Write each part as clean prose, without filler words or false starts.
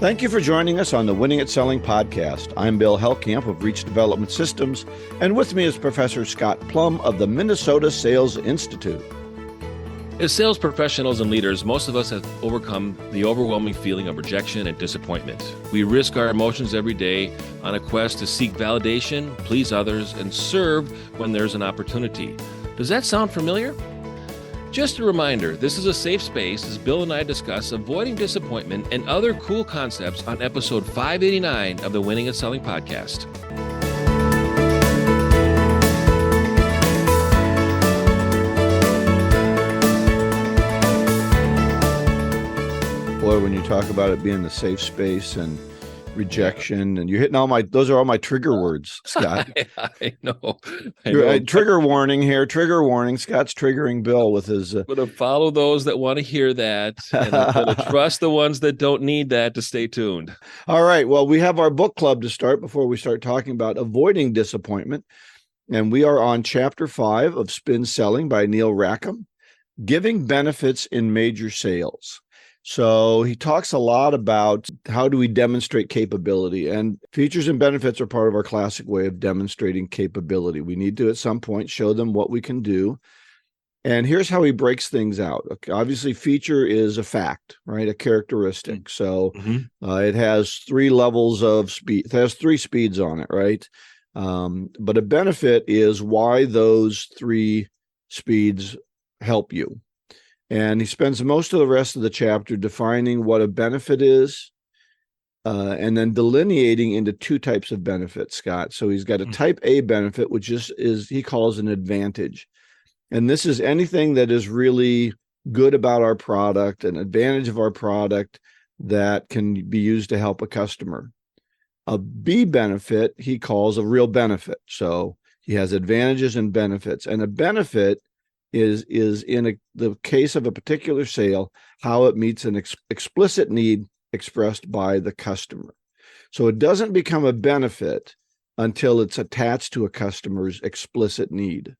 Thank you for joining us on the Winning at Selling podcast. I'm Bill Hellkamp of Reach Development Systems, and with me is Professor Scott Plum of the Minnesota Sales Institute. As sales professionals and leaders, most of us have overcome the overwhelming feeling of rejection and disappointment. We risk our emotions every day on a quest to seek validation, please others, and serve when there's an opportunity. Does that sound familiar? Just a reminder, this is a safe space as Bill and I discuss avoiding disappointment and other cool concepts on episode 589 of the Winning at Selling podcast. Boy, when you talk about it being the safe space and rejection, and you're hitting those are all my trigger words, Scott. I know. Trigger warning here, trigger warning. Scott's triggering Bill with his... I'm going to follow those that want to hear that, and I'm going to trust the ones that don't need that to stay tuned. All right. Well, we have our book club to start before we start talking about avoiding disappointment. And we are on chapter 5 of Spin Selling by Neil Rackham, Giving Benefits in Major Sales. So he talks a lot about how do we demonstrate capability, and features and benefits are part of our classic way of demonstrating capability. We need to, at some point, show them what we can do. And here's how he breaks things out. Okay, obviously, feature is a fact, right? A characteristic. So it has 3 levels of speed. It has 3 speeds on it, right? But a benefit is why those 3 speeds help you. And he spends most of the rest of the chapter defining what a benefit is, and then delineating into 2 types of benefits, Scott. So he's got a type A benefit, which is he calls an advantage. And this is anything that is really good about our product, an advantage of our product that can be used to help a customer. A B benefit he calls a real benefit. So he has advantages and benefits. And a benefit is in the case of a particular sale, how it meets an explicit need expressed by the customer. So it doesn't become a benefit until it's attached to a customer's explicit need.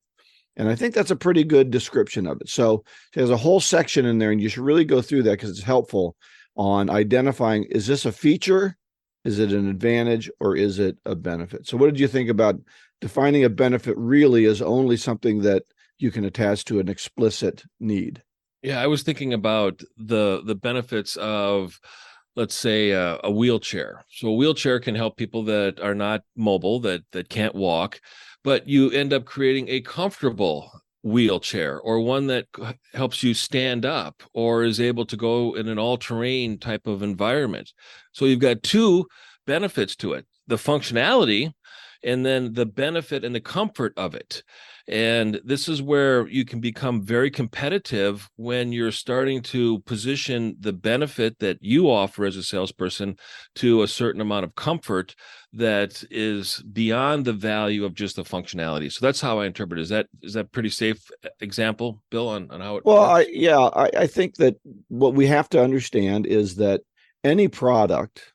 And I think that's a pretty good description of it. So there's a whole section in there, and you should really go through that because it's helpful on identifying, is this a feature, is it an advantage, or is it a benefit? So what did you think about defining a benefit really as only something that you can attach to an explicit need? Yeah, I was thinking about the benefits of, let's say, a wheelchair. So a wheelchair can help people that are not mobile, that can't walk, but you end up creating a comfortable wheelchair, or one that helps you stand up or is able to go in an all-terrain type of environment. So you've got 2 benefits to it: the functionality, and then the benefit and the comfort of it. And this is where you can become very competitive when you're starting to position the benefit that you offer as a salesperson to a certain amount of comfort that is beyond the value of just the functionality. So that's how I interpret it. Is that pretty safe example, Bill, on how it works? I think that what we have to understand is that any product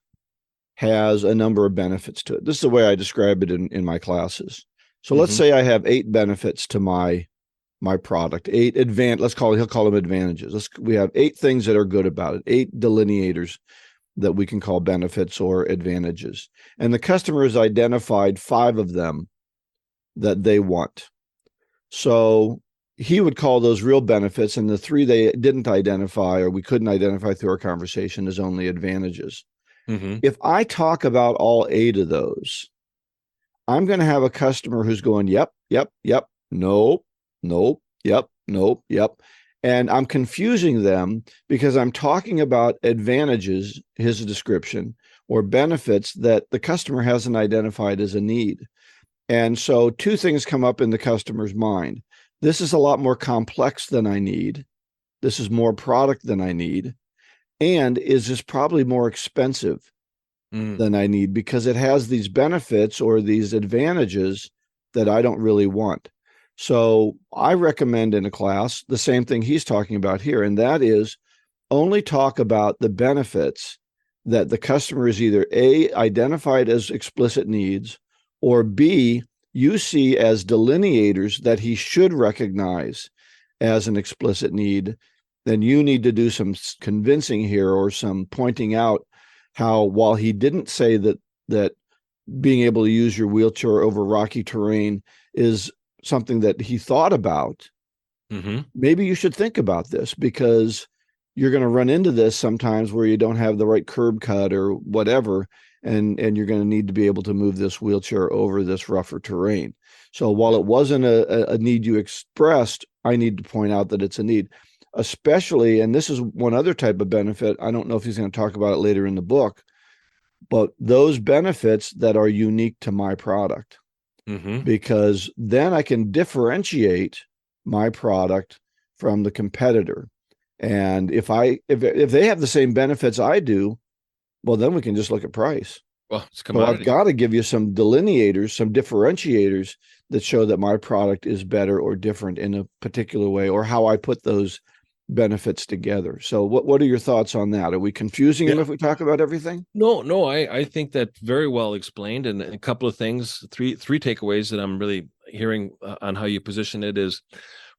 has a number of benefits to it. This is the way I describe it in my classes. So let's say I have 8 benefits to my product, he'll call them advantages. We have 8 things that are good about it, 8 delineators that we can call benefits or advantages. And the customer has identified 5 of them that they want. So he would call those real benefits, and the 3 they didn't identify, or we couldn't identify through our conversation, as only advantages. If I talk about all 8 of those, I'm going to have a customer who's going, yep, nope, yep. And I'm confusing them because I'm talking about advantages, his description, or benefits that the customer hasn't identified as a need. And so 2 things come up in the customer's mind. This is a lot more complex than I need. This is more product than I need. And is this probably more expensive than I need because it has these benefits or these advantages that I don't really want. So I recommend in a class the same thing he's talking about here, and that is only talk about the benefits that the customer is either A, identified as explicit needs, or B, you see as delineators that he should recognize as an explicit need. Then you need to do some convincing here or some pointing out how while he didn't say that being able to use your wheelchair over rocky terrain is something that he thought about, maybe you should think about this, because you're going to run into this sometimes where you don't have the right curb cut or whatever, and you're going to need to be able to move this wheelchair over this rougher terrain. So while it wasn't a need you expressed, I need to point out that it's a need, especially, and this is one other type of benefit. I don't know if he's going to talk about it later in the book, but those benefits that are unique to my product, because then I can differentiate my product from the competitor. And if they have the same benefits I do, well, then we can just look at price. Well, it's So I've commodity. got to give you some delineators, some differentiators that show that my product is better or different in a particular way, or how I put those benefits together. So what are your thoughts on that? Are we confusing him if we talk about everything? No, I think that very well explained, and a couple of things, three takeaways that I'm really hearing on how you position it is,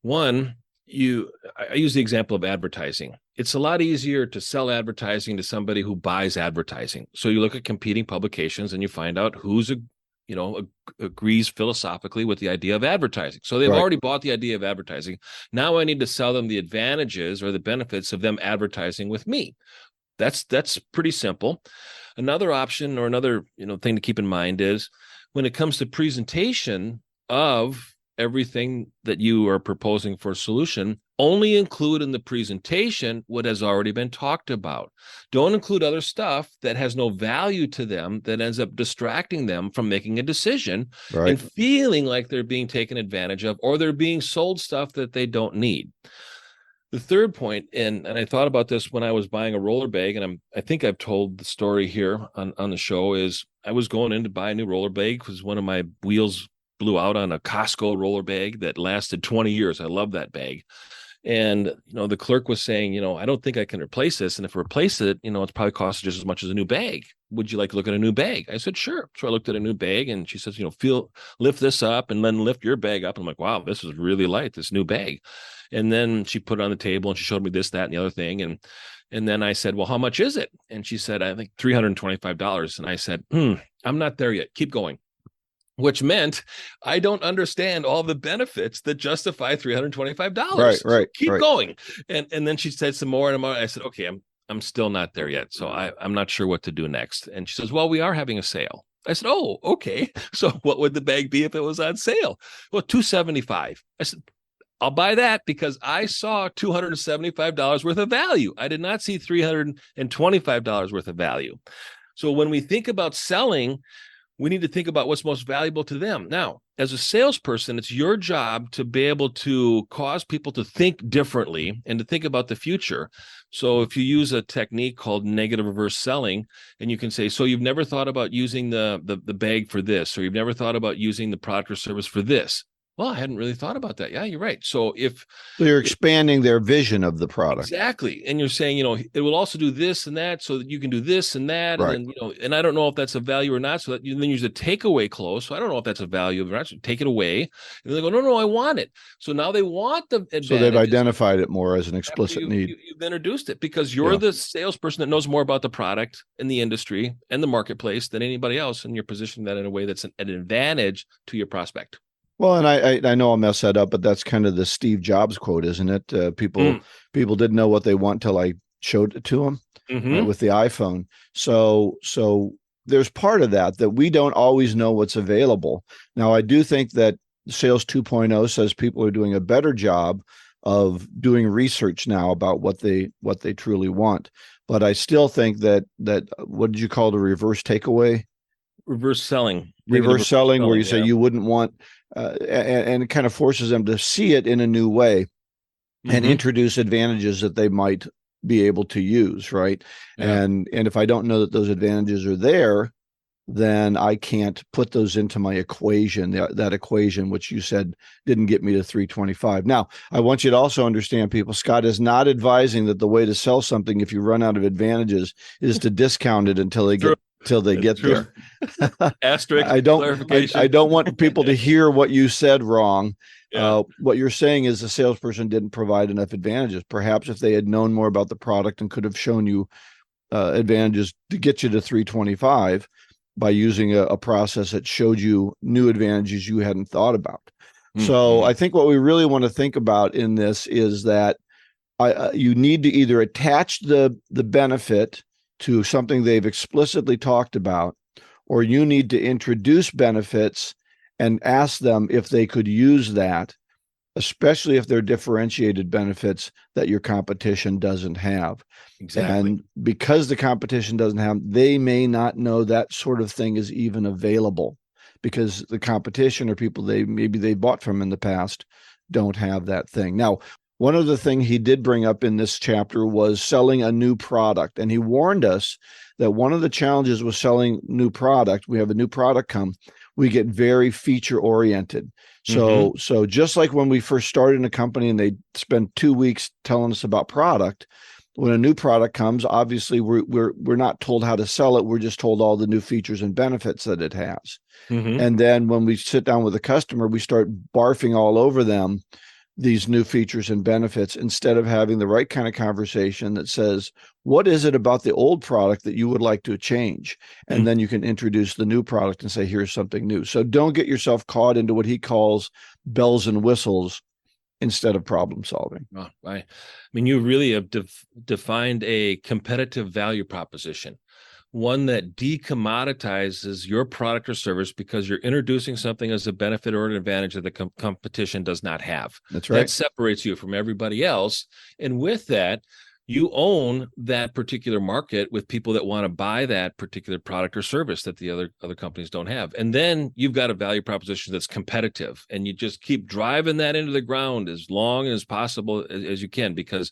one, I use the example of advertising. It's a lot easier to sell advertising to somebody who buys advertising. So you look at competing publications and you find out who's agrees philosophically with the idea of advertising. So they've already bought the idea of advertising. Now I need to sell them the advantages or the benefits of them advertising with me. That's pretty simple. Another option, or another thing to keep in mind, is when it comes to presentation of everything that you are proposing for a solution, only include in the presentation what has already been talked about. Don't include other stuff that has no value to them, that ends up distracting them from making a decision and feeling like they're being taken advantage of, or they're being sold stuff that they don't need. The third point, and I thought about this when I was buying a roller bag, and I think I've told the story here on the show, is I was going in to buy a new roller bag because one of my wheels blew out on a Costco roller bag that lasted 20 years. I love that bag. And, the clerk was saying, I don't think I can replace this. And if I replace it, it's probably cost just as much as a new bag. Would you like to look at a new bag? I said, sure. So I looked at a new bag, and she says, lift this up and then lift your bag up. And I'm like, wow, this is really light, this new bag. And then she put it on the table and she showed me this, that, and the other thing. And then I said, well, how much is it? And she said, I think $325. And I said, I'm not there yet. Keep going. Which meant I don't understand all the benefits that justify $325. Right. Keep going. And then she said some more, and more. I said, okay, I'm still not there yet. So I'm not sure what to do next. And she says, well, we are having a sale. I said, oh, okay. So what would the bag be if it was on sale? Well, $275. I said, I'll buy that, because I saw $275 worth of value. I did not see $325 worth of value. So when we think about selling, we need to think about what's most valuable to them. Now, as a salesperson, it's your job to be able to cause people to think differently and to think about the future. So if you use a technique called negative reverse selling, and you can say, so you've never thought about using the bag for this, or you've never thought about using the product or service for this. Well, I hadn't really thought about that. Yeah, you're right. So you're expanding their vision of the product. Exactly. And you're saying, it will also do this and that, so that you can do this and that. Right. And then, and I don't know if that's a value or not. So that you then use a takeaway clause. So I don't know if that's a value or not. So take it away. And then they go, no, I want it. So now they want the advantages. So they've identified it more as an explicit need. You've introduced it, because you're the salesperson that knows more about the product and the industry and the marketplace than anybody else. And you're positioning that in a way that's an advantage to your prospect. Well, and I know I'll mess that up, but that's kind of the Steve Jobs quote, isn't it? People didn't know what they want till I showed it to them with the iPhone. So there's part of that we don't always know what's available. Now, I do think that Sales 2.0 says people are doing a better job of doing research now about what they truly want. But I still think that what did you call the reverse takeaway? Reverse selling. Reverse selling, where you say you wouldn't want, and it kind of forces them to see it in a new way and introduce advantages that they might be able to use, right? Yeah. And if I don't know that those advantages are there, then I can't put those into my equation, that equation, which you said didn't get me to 325. Now, I want you to also understand, people, Scott is not advising that the way to sell something, if you run out of advantages, is to discount it until they get there. Asterisk. I don't want people to hear what you said wrong. Yeah. What you're saying is the salesperson didn't provide enough advantages. Perhaps if they had known more about the product and could have shown you advantages to get you to 325 by using a process that showed you new advantages you hadn't thought about. So I think what we really want to think about in this is that you need to either attach the benefit to something they've explicitly talked about, or you need to introduce benefits and ask them if they could use that, especially if they're differentiated benefits that your competition doesn't have. Exactly. And because the competition doesn't have, they may not know that sort of thing is even available, because the competition or people they bought from in the past don't have that thing. Now, one other thing he did bring up in this chapter was selling a new product. And he warned us that one of the challenges with selling new product, we have a new product come, we get very feature oriented. So just like when we first started in a company and they spend 2 weeks telling us about product, when a new product comes, obviously we're not told how to sell it. We're just told all the new features and benefits that it has. And then when we sit down with a customer, we start barfing all over them these new features and benefits, instead of having the right kind of conversation that says, what is it about the old product that you would like to change? And then you can introduce the new product and say, here's something new. So don't get yourself caught into what he calls bells and whistles instead of problem solving. Oh, I mean, you really have defined a competitive value proposition, one that decommoditizes your product or service because you're introducing something as a benefit or an advantage that the competition does not have. That's right. That separates you from everybody else. And with that, you own that particular market with people that want to buy that particular product or service that the other companies don't have. And then you've got a value proposition that's competitive, and you just keep driving that into the ground as long as possible as you can, because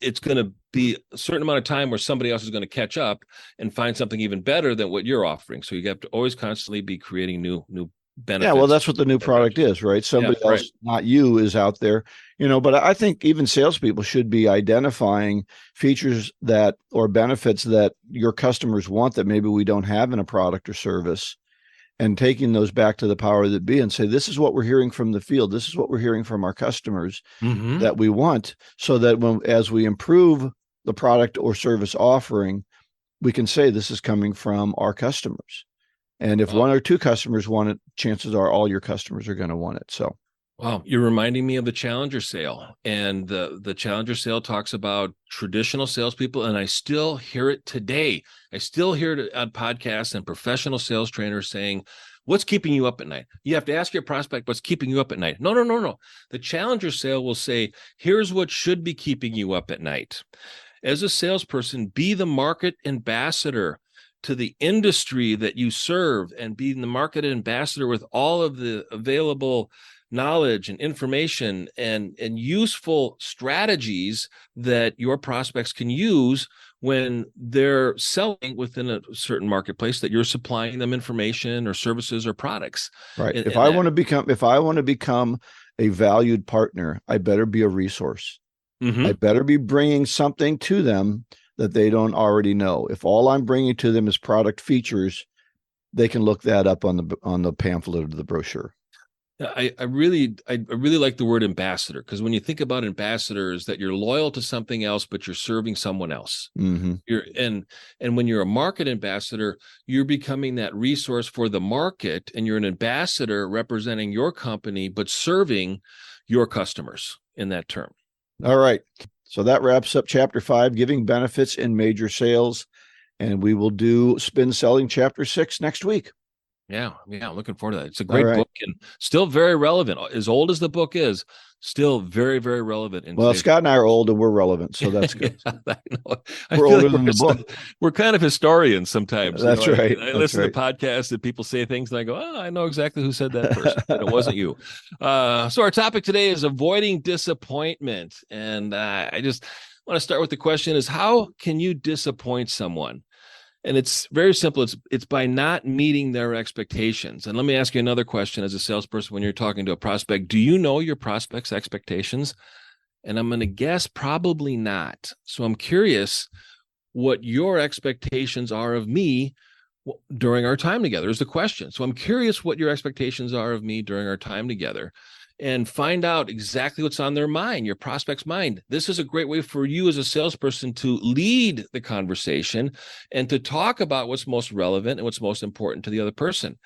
it's going to be a certain amount of time where somebody else is going to catch up and find something even better than what you're offering. So you have to always constantly be creating new benefits. Yeah, well, that's what the new product is, right? Somebody else, not you, is out there, but I think even salespeople should be identifying features that or benefits that your customers want that maybe we don't have in a product or service, and taking those back to the power that be and say, this is what we're hearing from the field. This is what we're hearing from our customers that we want, so that as we improve the product or service offering, we can say this is coming from our customers. And if one or two customers want it, chances are all your customers are going to want it. So, wow, you're reminding me of the Challenger sale. And the Challenger sale talks about traditional salespeople, and I still hear it today. I still hear it on podcasts and professional sales trainers saying, what's keeping you up at night? You have to ask your prospect what's keeping you up at night. No. The Challenger sale will say, here's what should be keeping you up at night. As a salesperson, be the market ambassador to the industry that you serve, and be the market ambassador with all of the available knowledge and information and useful strategies that your prospects can use when they're selling within a certain marketplace that you're supplying them information or services or products. Right. If I want to become a valued partner, I better be a resource. I better be bringing something to them that they don't already know. If all I'm bringing to them is product features, they can look that up on the pamphlet of the brochure. I really like the word ambassador, because when you think about ambassadors, that you're loyal to something else, but you're serving someone else. And when you're a market ambassador, you're becoming that resource for the market, and you're an ambassador representing your company, but serving your customers in that term. All right. So that wraps up chapter 5, giving benefits in major sales. And we will do spin selling chapter 6 next week. Yeah, I'm looking forward to that. It's a great book, and still very relevant. As old as the book is, still very, very relevant. Well, Scott and I are old, and we're relevant, so that's good. I know. We're older than the book. We're kind of historians sometimes. That's right. I listen to podcasts and people say things, and I go, I know exactly who said that person, but it wasn't you. So our topic today is avoiding disappointment. And I just want to start with the question is, how can you disappoint someone? And it's very simple. It's by not meeting their expectations. And let me ask you another question as a salesperson when you're talking to a prospect. Do you know your prospect's expectations? And I'm going to guess probably not. So I'm curious what your expectations are of me during our time together is the question. So I'm curious what your expectations are of me during our time together. and find out exactly what's on their mind, your prospect's mind. This is a great way for you as a salesperson to lead the conversation and to talk about what's most relevant and what's most important to the other person.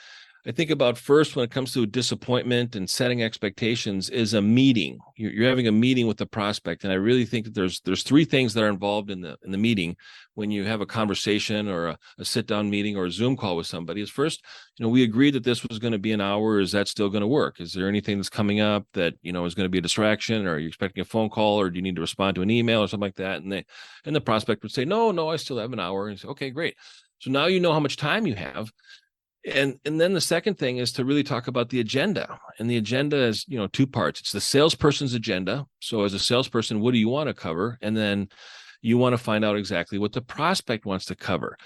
I think about first when it comes to disappointment and setting expectations is a meeting. You're having a meeting with the prospect, and I really think that there's three things that are involved in the meeting when you have a conversation or a sit down meeting or a Zoom call with somebody. Is first, we agreed that this was going to be an hour. Is that still going to work? Is there anything that's coming up that is going to be a distraction, or are you expecting a phone call, or do you need to respond to an email or something like that? And the prospect would say, no, I still have an hour. And say, okay, great. So now you know how much time you have. And then the second thing is to really talk about the agenda. And the agenda is, two parts. It's the salesperson's agenda. So as a salesperson, what do you want to cover? And then you want to find out exactly what the prospect wants to cover.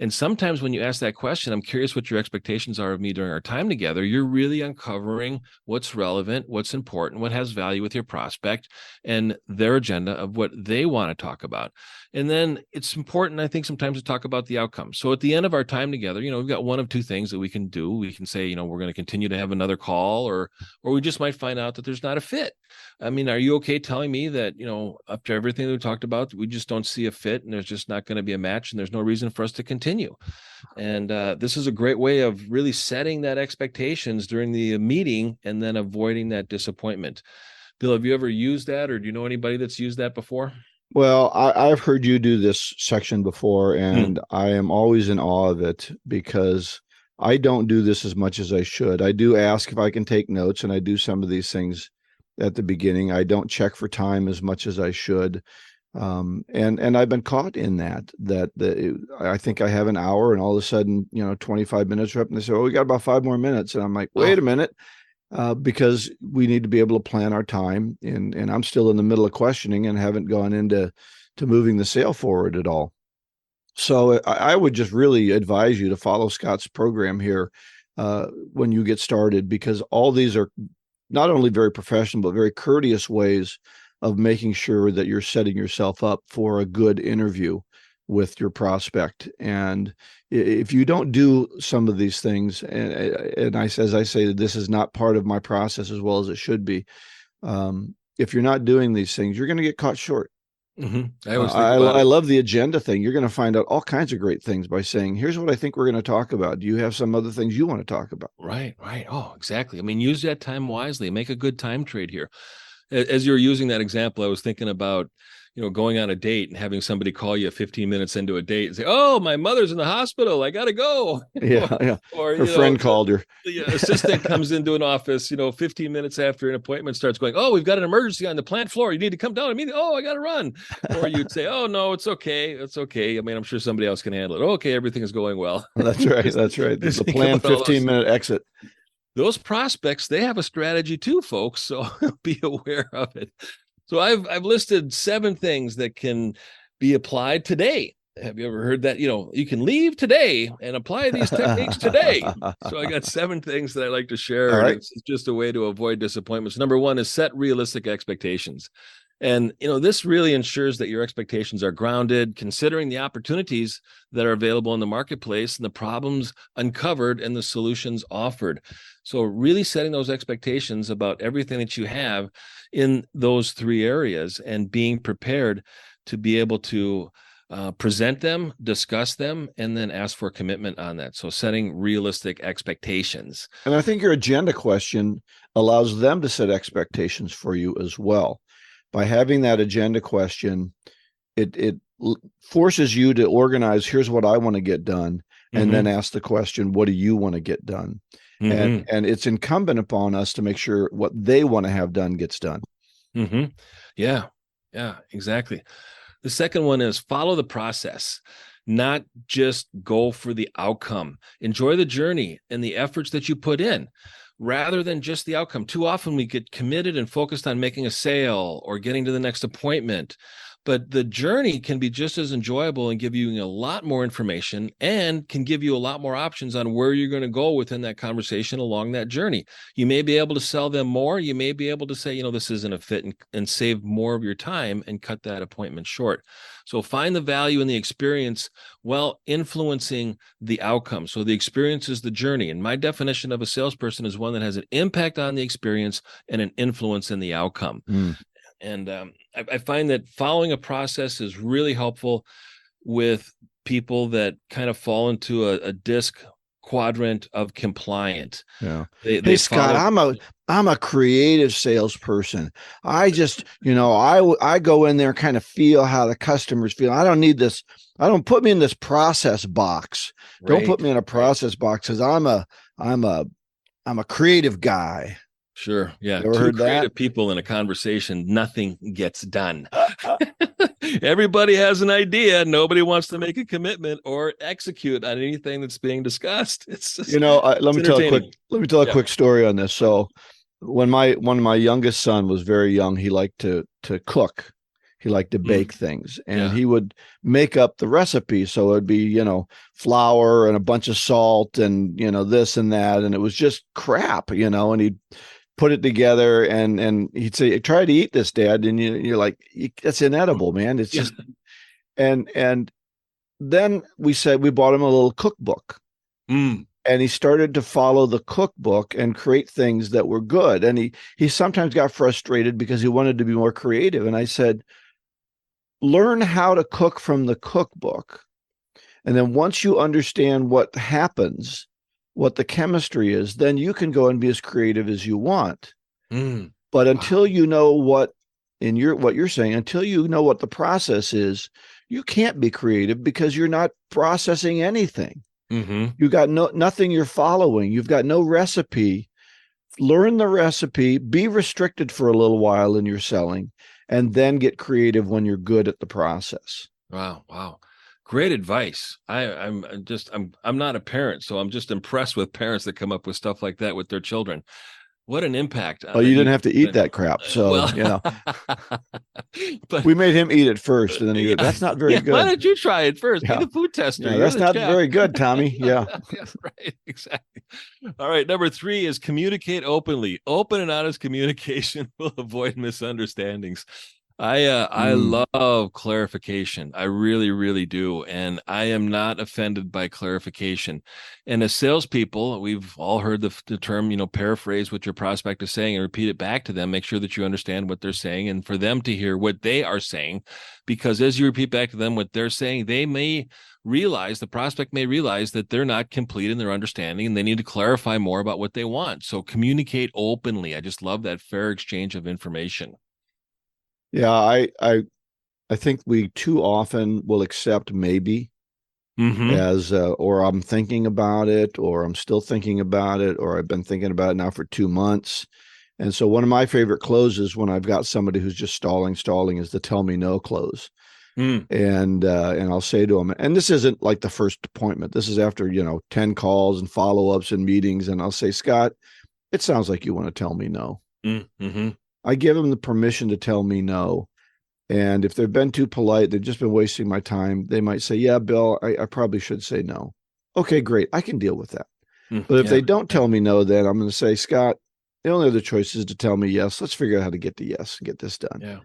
And sometimes when you ask that question, I'm curious what your expectations are of me during our time together. You're really uncovering what's relevant, what's important, what has value with your prospect and their agenda of what they want to talk about. And then it's important, I think, sometimes to talk about the outcome. So at the end of our time together, we've got one of two things that we can do. We can say, we're going to continue to have another call, or we just might find out that there's not a fit. I mean, are you okay telling me that, after everything that we talked about, we just don't see a fit and there's just not going to be a match and there's no reason for us to continue? And this is a great way of really setting that expectations during the meeting and then avoiding that disappointment. Bill, have you ever used that, or do you know anybody that's used that before? Well, I've heard you do this section before, and I am always in awe of it because I don't do this as much as I should. I do ask if I can take notes, and I do some of these things at the beginning. I don't check for time as much as I should. And I've been caught in that I think I have an hour, and all of a sudden, 25 minutes are up, and they say, "Oh, we got about 5 more minutes." And I'm like, wait a minute. Because we need to be able to plan our time, and I'm still in the middle of questioning and haven't gone into moving the sale forward at all. So I would just really advise you to follow Scott's program here when you get started, because all these are not only very professional, but very courteous ways of making sure that you're setting yourself up for a good interview with your prospect. And if you don't do some of these things, and as I say, this is not part of my process as well as it should be. If you're not doing these things, you're going to get caught short. Mm-hmm. I always think I love the agenda thing. You're going to find out all kinds of great things by saying, here's what I think we're going to talk about. Do you have some other things you want to talk about? Right. Oh, exactly. I mean, use that time wisely. Make a good time trade here. As you're using that example, I was thinking about, going on a date and having somebody call you 15 minutes into a date and say, "Oh, my mother's in the hospital. I got to go." Yeah. Or her friend called her. The assistant comes into an office, 15 minutes after an appointment starts going, "Oh, we've got an emergency on the plant floor. You need to come down immediately." "Oh, I got to run." Or you'd say, "Oh, no, it's okay. It's okay. I mean, I'm sure somebody else can handle it." "Oh, okay, everything is going well." That's right. That's right. There's a planned 15-minute exit. Those prospects, they have a strategy too, folks. So be aware of it. So I've listed 7 things that can be applied today. Have you ever heard that? You can leave today and apply these techniques today. So I got 7 things that I like to share. All right. It's just a way to avoid disappointments. Number 1 is set realistic expectations. And, this really ensures that your expectations are grounded, considering the opportunities that are available in the marketplace and the problems uncovered and the solutions offered. So really setting those expectations about everything that you have in those 3 areas and being prepared to be able to present them, discuss them, and then ask for a commitment on that. So setting realistic expectations. And I think your agenda question allows them to set expectations for you as well. By having that agenda question, it forces you to organize, here's what I want to get done, and then ask the question, what do you want to get done? And it's incumbent upon us to make sure what they want to have done gets done. Yeah, exactly. The second one is follow the process, not just go for the outcome. Enjoy the journey and the efforts that you put in, rather than just the outcome. Too often we get committed and focused on making a sale or getting to the next appointment, but the journey can be just as enjoyable and give you a lot more information and can give you a lot more options on where you're going to go within that conversation along that journey. You may be able to sell them more. You may be able to say, this isn't a fit, and save more of your time and cut that appointment short. So find the value in the experience while influencing the outcome. So the experience is the journey. And my definition of a salesperson is one that has an impact on the experience and an influence in the outcome. And I find that following a process is really helpful with people that kind of fall into a disc quadrant of compliant. Yeah. Hey, Scott, I'm a creative salesperson. I just, I go in there, kind of feel how the customers feel. I don't need this. I don't put me in this process box. Right, don't put me in a process box, because I'm a creative guy. Sure. Yeah. You ever heard creative that? people in a conversation, nothing gets done. Everybody has an idea. Nobody wants to make a commitment or execute on anything that's being discussed. It's just, let me tell a quick story on this. So when one of my youngest son was very young, he liked to cook. He liked to bake things, and he would make up the recipe. So it'd be, flour and a bunch of salt and, this and that. And it was just crap, and he'd put it together, and he'd say, "Try to eat this, Dad." And you're like, "That's inedible, man." It's just, and then we bought him a little cookbook, and he started to follow the cookbook and create things that were good. And he sometimes got frustrated because he wanted to be more creative. And I said, learn how to cook from the cookbook. And then once you understand what happens, what the chemistry is, then you can go and be as creative as you want. But until you know what you're saying, until you know what the process is, you can't be creative, because you're not processing anything. You got nothing you're following. You've got no recipe. Learn the recipe, be restricted for a little while in your selling, and then get creative when you're good at the process. Wow. Great advice. I'm not a parent, so I'm just impressed with parents that come up with stuff like that with their children. What an impact. Well, you didn't have to eat that crap. So, but we made him eat it first. And then he goes, "That's not very good. Why don't you try it first? Be the food tester. Yeah, that's not very good, Tommy." Yeah. Right. Exactly. All right. Number 3 is communicate openly. Open and honest communication will avoid misunderstandings. I love clarification. I really, really do. And I am not offended by clarification. And as salespeople, we've all heard the term, paraphrase what your prospect is saying and repeat it back to them. Make sure that you understand what they're saying, and for them to hear what they are saying, because as you repeat back to them what they're saying, the prospect may realize that they're not complete in their understanding, and they need to clarify more about what they want. So communicate openly. I just love that fair exchange of information. Yeah, I think we too often will accept maybe as or I'm thinking about it, or I'm still thinking about it, or I've been thinking about it now for 2 months. And so one of my favorite closes when I've got somebody who's just stalling is the tell me no close. And I'll say to them, and this isn't like the first appointment. This is after, 10 calls and follow-ups and meetings. And I'll say, "Scott, it sounds like you want to tell me no." I give them the permission to tell me no. And if they've been too polite, they've just been wasting my time, they might say, "Yeah, Bill, I probably should say no." Okay, great. I can deal with that. But if they don't tell me no, then I'm going to say, "Scott, the only other choice is to tell me yes. Let's figure out how to get to yes and get this done." Yeah.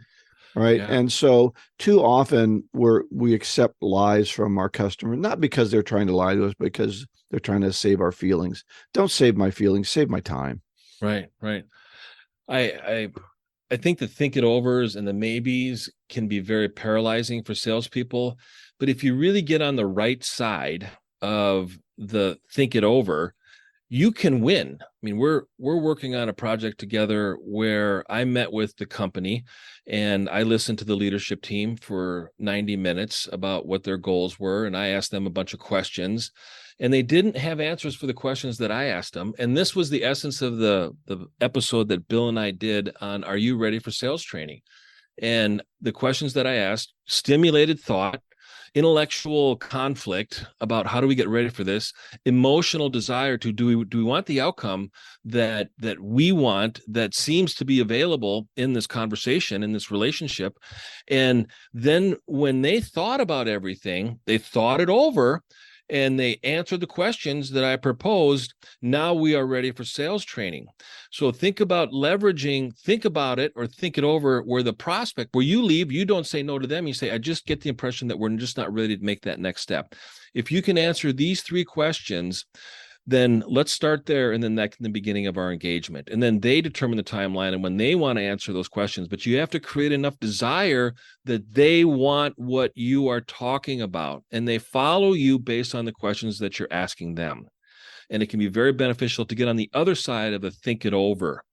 Right. Yeah. And so too often we accept lies from our customer, not because they're trying to lie to us, because they're trying to save our feelings. Don't save my feelings, save my time. Right. I think the think it overs and the maybes can be very paralyzing for salespeople. But if you really get on the right side of the think it over, you can win. I mean, we're working on a project together where I met with the company and I listened to the leadership team for 90 minutes about what their goals were. And I asked them a bunch of questions, and they didn't have answers for the questions that I asked them. And this was the essence of the episode that Bill and I did on Are You Ready for Sales Training? And the questions that I asked stimulated thought. intellectual conflict about how do we get ready for this, emotional desire to do we want the outcome that we want, that seems to be available in this conversation, in this relationship. And then when they thought about everything, they thought it over, and they answered the questions that I proposed, now we are ready for sales training. So think about leveraging, think about it or think it over, where the prospect, where you leave, you don't say no to them. You say, I just get the impression that we're just not ready to make that next step. If you can answer these 3 questions, then let's start there in the beginning of our engagement. And then they determine the timeline and when they want to answer those questions. But you have to create enough desire that they want what you are talking about, and they follow you based on the questions that you're asking them. And it can be very beneficial to get on the other side of the think it over,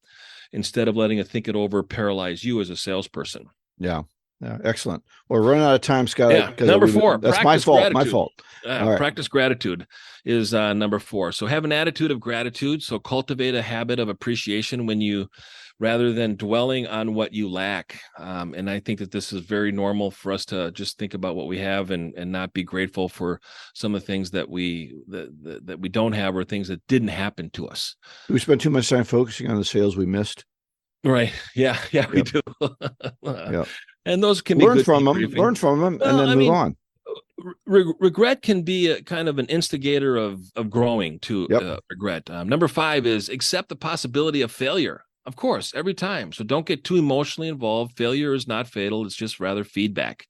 instead of letting a think it over paralyze you as a salesperson. Yeah. Yeah, excellent. Well, we're running out of time, Scott. Yeah. Number 4. That's my fault. Gratitude. My fault. Right. Practice gratitude is number 4. So have an attitude of gratitude. So cultivate a habit of appreciation rather than dwelling on what you lack. And I think that this is very normal for us to just think about what we have and not be grateful for some of the things that we don't have, or things that didn't happen to us. Do we spend too much time focusing on the sales we missed? Right. Yeah. Yeah, we do. Yeah. And those can be learn from them, and then move on. Regret can be a kind of an instigator of growing to regret. Number 5 is accept the possibility of failure. Of course, every time. So don't get too emotionally involved. Failure is not fatal. It's just rather feedback.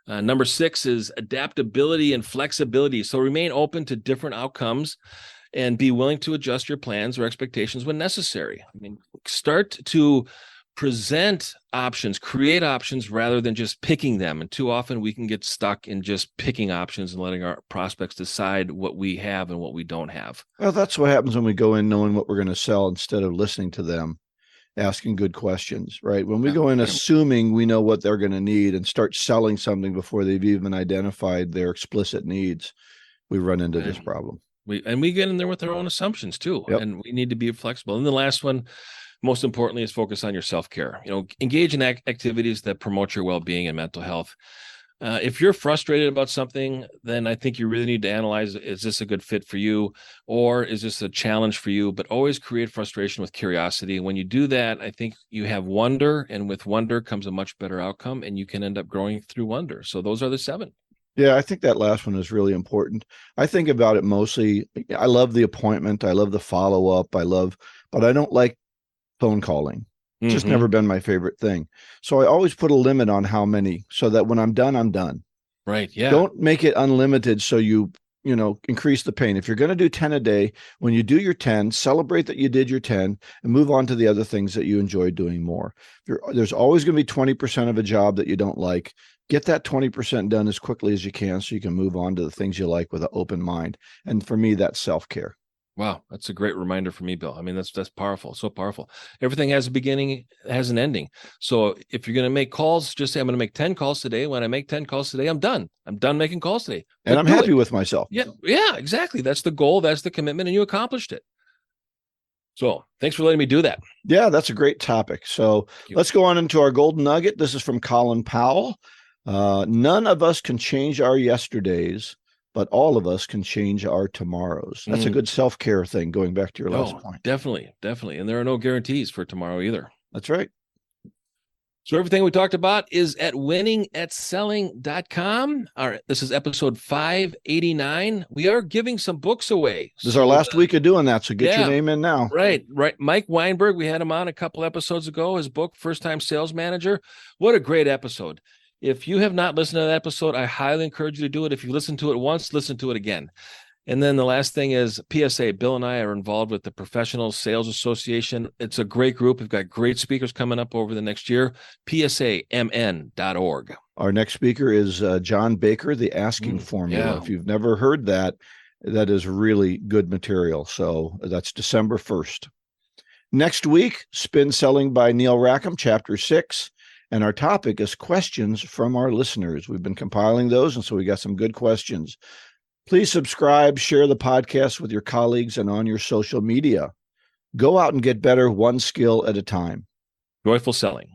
Number 6 is adaptability and flexibility. So remain open to different outcomes and be willing to adjust your plans or expectations when necessary. I mean, start to present options, create options rather than just picking them. And too often we can get stuck in just picking options and letting our prospects decide what we have and what we don't have. Well, that's what happens when we go in knowing what we're going to sell instead of listening to them, asking good questions, right? When we go in assuming we know what they're going to need and start selling something before they've even identified their explicit needs, we run into this problem. We get in there with our own assumptions too. Yep. And we need to be flexible. And the last one, most importantly, is focus on your self-care. Engage in activities that promote your well-being and mental health. If you're frustrated about something, then I think you really need to analyze, is this a good fit for you, or is this a challenge for you? But always create frustration with curiosity. When you do that, I think you have wonder, and with wonder comes a much better outcome, and you can end up growing through wonder. So those are the 7. Yeah, I think that last one is really important. I think about it mostly. I love the appointment. I love the follow-up. But I don't like phone calling. It's just never been my favorite thing. So I always put a limit on how many, so that when I'm done, I'm done. Right. Yeah. Don't make it unlimited, so you increase the pain. If you're going to do 10 a day, when you do your 10, celebrate that you did your 10 and move on to the other things that you enjoy doing more. There's always going to be 20% of a job that you don't like. Get that 20% done as quickly as you can so you can move on to the things you like with an open mind. And for me, that's self-care. Wow, that's a great reminder for me, Bill. I mean, that's powerful, so powerful. Everything has a beginning, has an ending. So if you're going to make calls, just say, I'm going to make 10 calls today. When I make 10 calls today, I'm done. I'm done making calls today. And I'm happy with myself. Yeah, exactly. That's the goal. That's the commitment, and you accomplished it. So thanks for letting me do that. Yeah, that's a great topic. So let's go on into our golden nugget. This is from Colin Powell. None of us can change our yesterdays, but all of us can change our tomorrows. That's a good self-care thing, going back to your last point. Definitely. And there are no guarantees for tomorrow either. That's right. So everything we talked about is at winningatselling.com. All right, this is episode 589. We are giving some books away. This is our last week of doing that, so get your name in now. Right. Mike Weinberg, we had him on a couple episodes ago, his book, First Time Sales Manager. What a great episode. If you have not listened to that episode, I highly encourage you to do it. If you listen to it once, listen to it again. And then the last thing is PSA. Bill and I are involved with the Professional Sales Association. It's a great group. We've got great speakers coming up over the next year. PSAMN.org. Our next speaker is John Baker, The Asking Formula. Yeah. If you've never heard that, that is really good material. So that's December 1st. Next week, Spin Selling by Neil Rackham, Chapter 6. And our topic is questions from our listeners. We've been compiling those, and so we got some good questions. Please subscribe, share the podcast with your colleagues and on your social media. Go out and get better one skill at a time. Joyful selling.